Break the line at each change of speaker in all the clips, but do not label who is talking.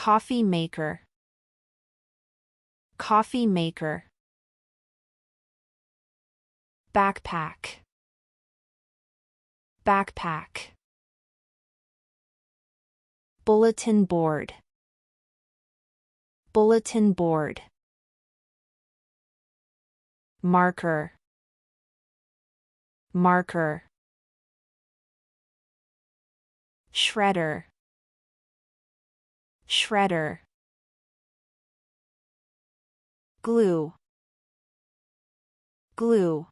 coffee maker, coffee maker. Backpack, backpack. Bulletin board, bulletin board. Marker, marker. Shredder, shredder. Glue, glue.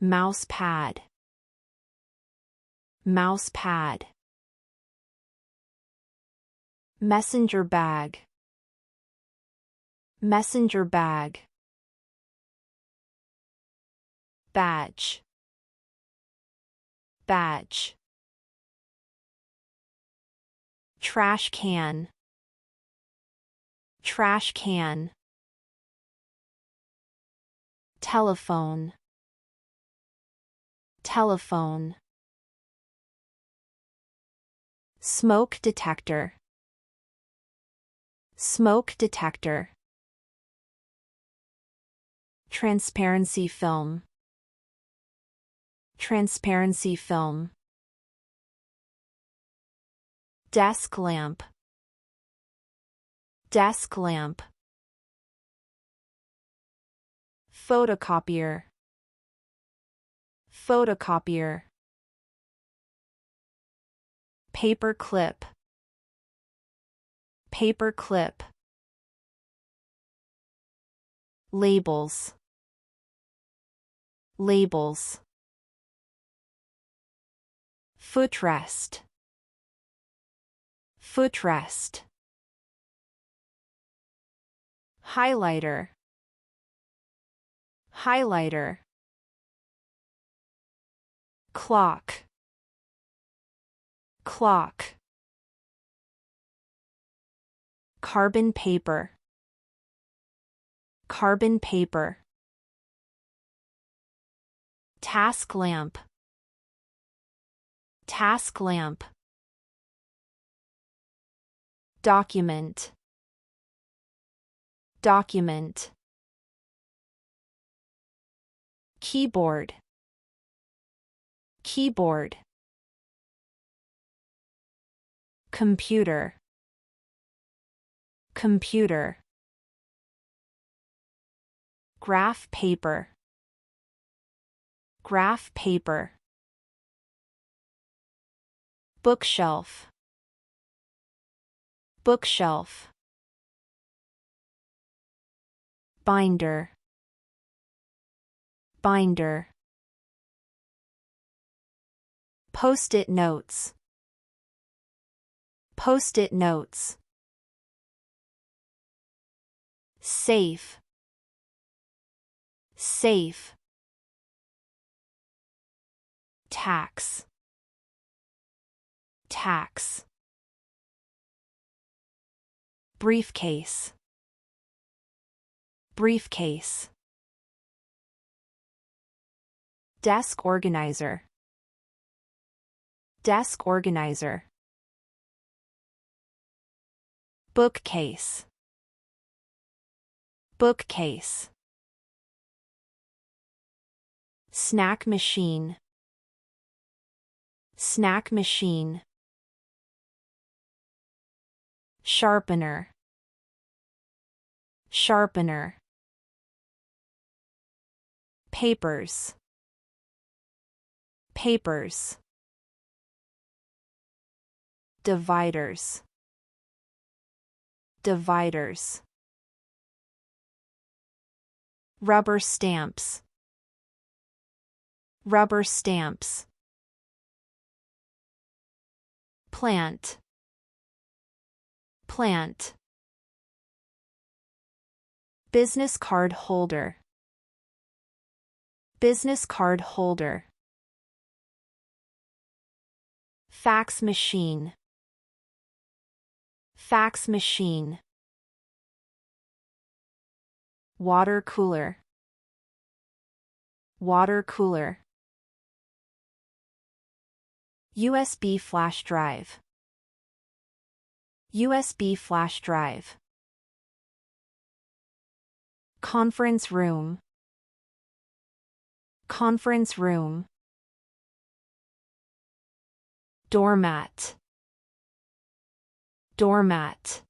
Mouse pad, mouse pad. Messenger bag, messenger bag. Badge, badge. Trash can, trash can. Telephone, telephone. Smoke detector, smoke detector. Transparency film, transparency film. Desk lamp, desk lamp. Photocopier, photocopier. Paper clip, paper clip. Labels, labels. Footrest, footrest. Highlighter, highlighter. Clock, clock. Carbon paper, carbon paper. Task lamp, task lamp. Document, document. Keyboard, keyboard. Computer, computer. Graph paper, graph paper. Bookshelf, bookshelf. Binder, binder. Post-it notes, post-it notes. Safe, safe. Tax, tax. Briefcase, briefcase. Desk organizer, desk organizer. Bookcase, bookcase. Snack machine, snack machine. Sharpener, sharpener. Papers, papers. Dividers, dividers. Rubber stamps, rubber stamps. Plant, plant. Business card holder, business card holder. Fax machine, fax machine. Water cooler, water cooler. USB flash drive, USB flash drive. Conference room. Conference room. Doormat. Doormat.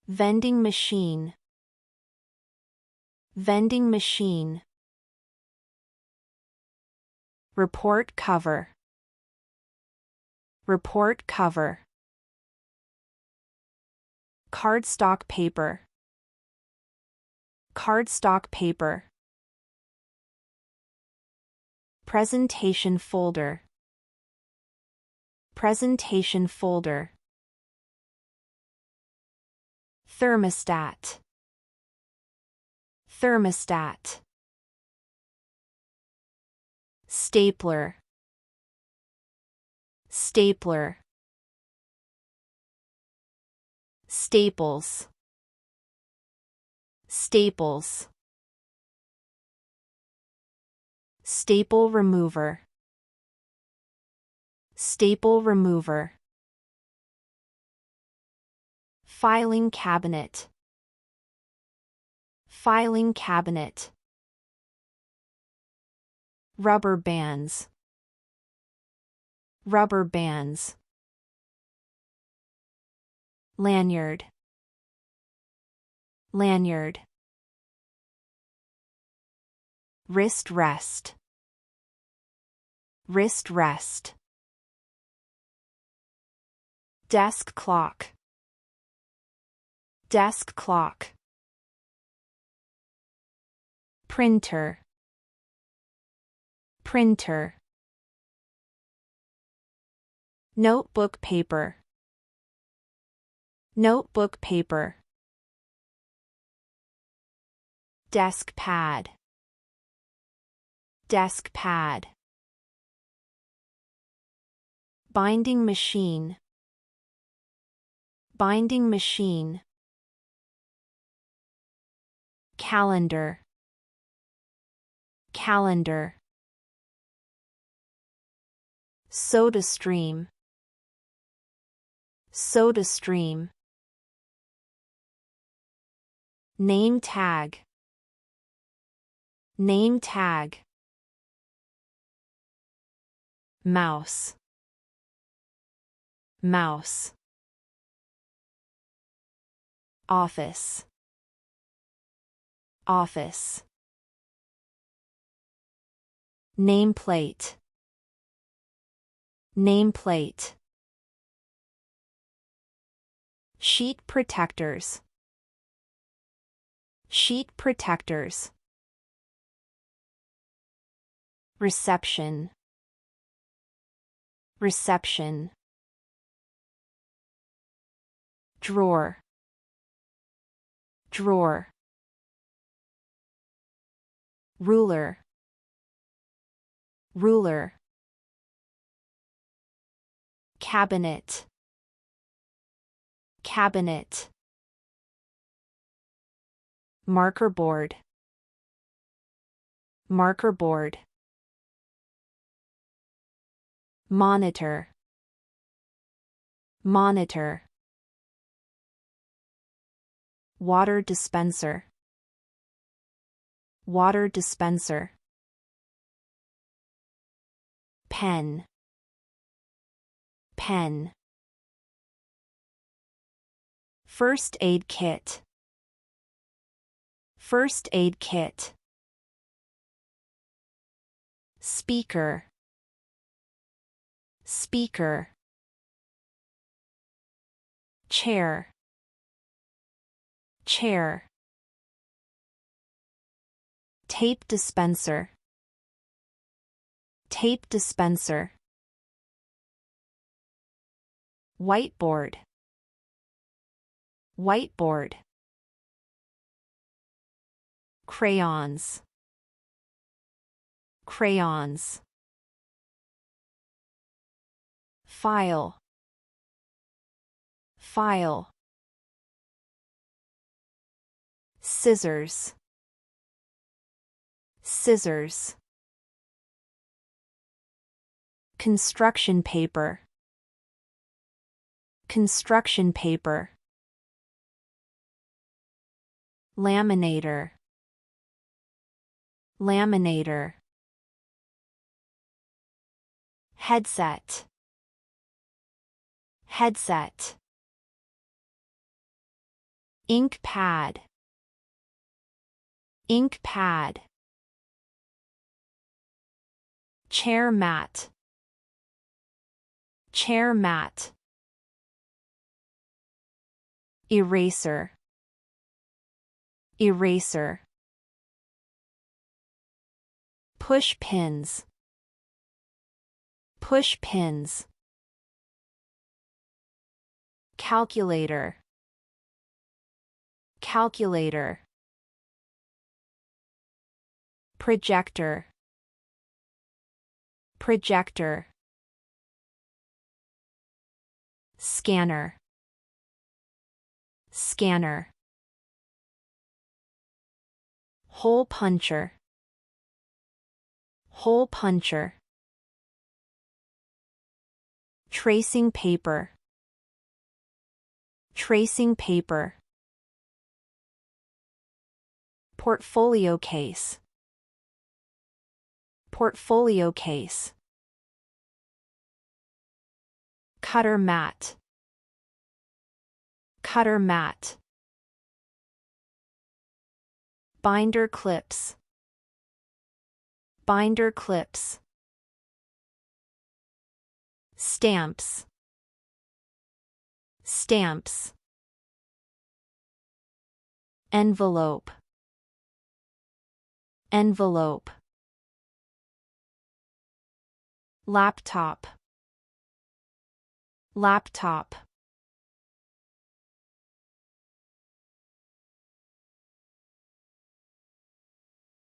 Vending machine. Vending machine. Report cover. Report cover. Cardstock paper. Cardstock paper. Presentation folder. Presentation folder. Thermostat. Thermostat. Stapler. Stapler. Staples. Staples. Staple remover. Staple remover. Filing cabinet. Filing cabinet. Rubber bands. Rubber bands. Lanyard. Lanyard. Wrist rest. Wrist rest. Desk clock. Desk clock. Printer. Printer. Notebook paper. Notebook paper. Desk pad. Desk pad. Binding machine. Binding machine. Calendar. Calendar. Soda stream. Soda stream. Name tag. Name tag. Mouse. Mouse. Office. Office. Nameplate. Nameplate. Sheet protectors. Sheet protectors. Reception. Reception. Drawer. Drawer. Ruler. Ruler. Cabinet. Cabinet. Marker board. Marker board. Monitor. Monitor. Water dispenser. Water dispenser. Pen. Pen. First aid kit. First aid kit. Speaker. Speaker. Chair. Chair. Tape dispenser. Tape dispenser. Whiteboard. Whiteboard. Crayons. Crayons. File. File. Scissors. Scissors. Construction paper. construction paper, laminator, laminator, headset, headset, ink pad, ink pad, chair mat, chair mat, eraser, eraser, push pins, push pins, calculator, calculator, projector, projector, scanner, scanner, hole puncher, hole puncher, tracing paper, tracing paper, portfolio case, portfolio case, cutter mat, cutter mat, binder clips, binder clips, stamps, stamps, envelope, envelope, laptop, laptop,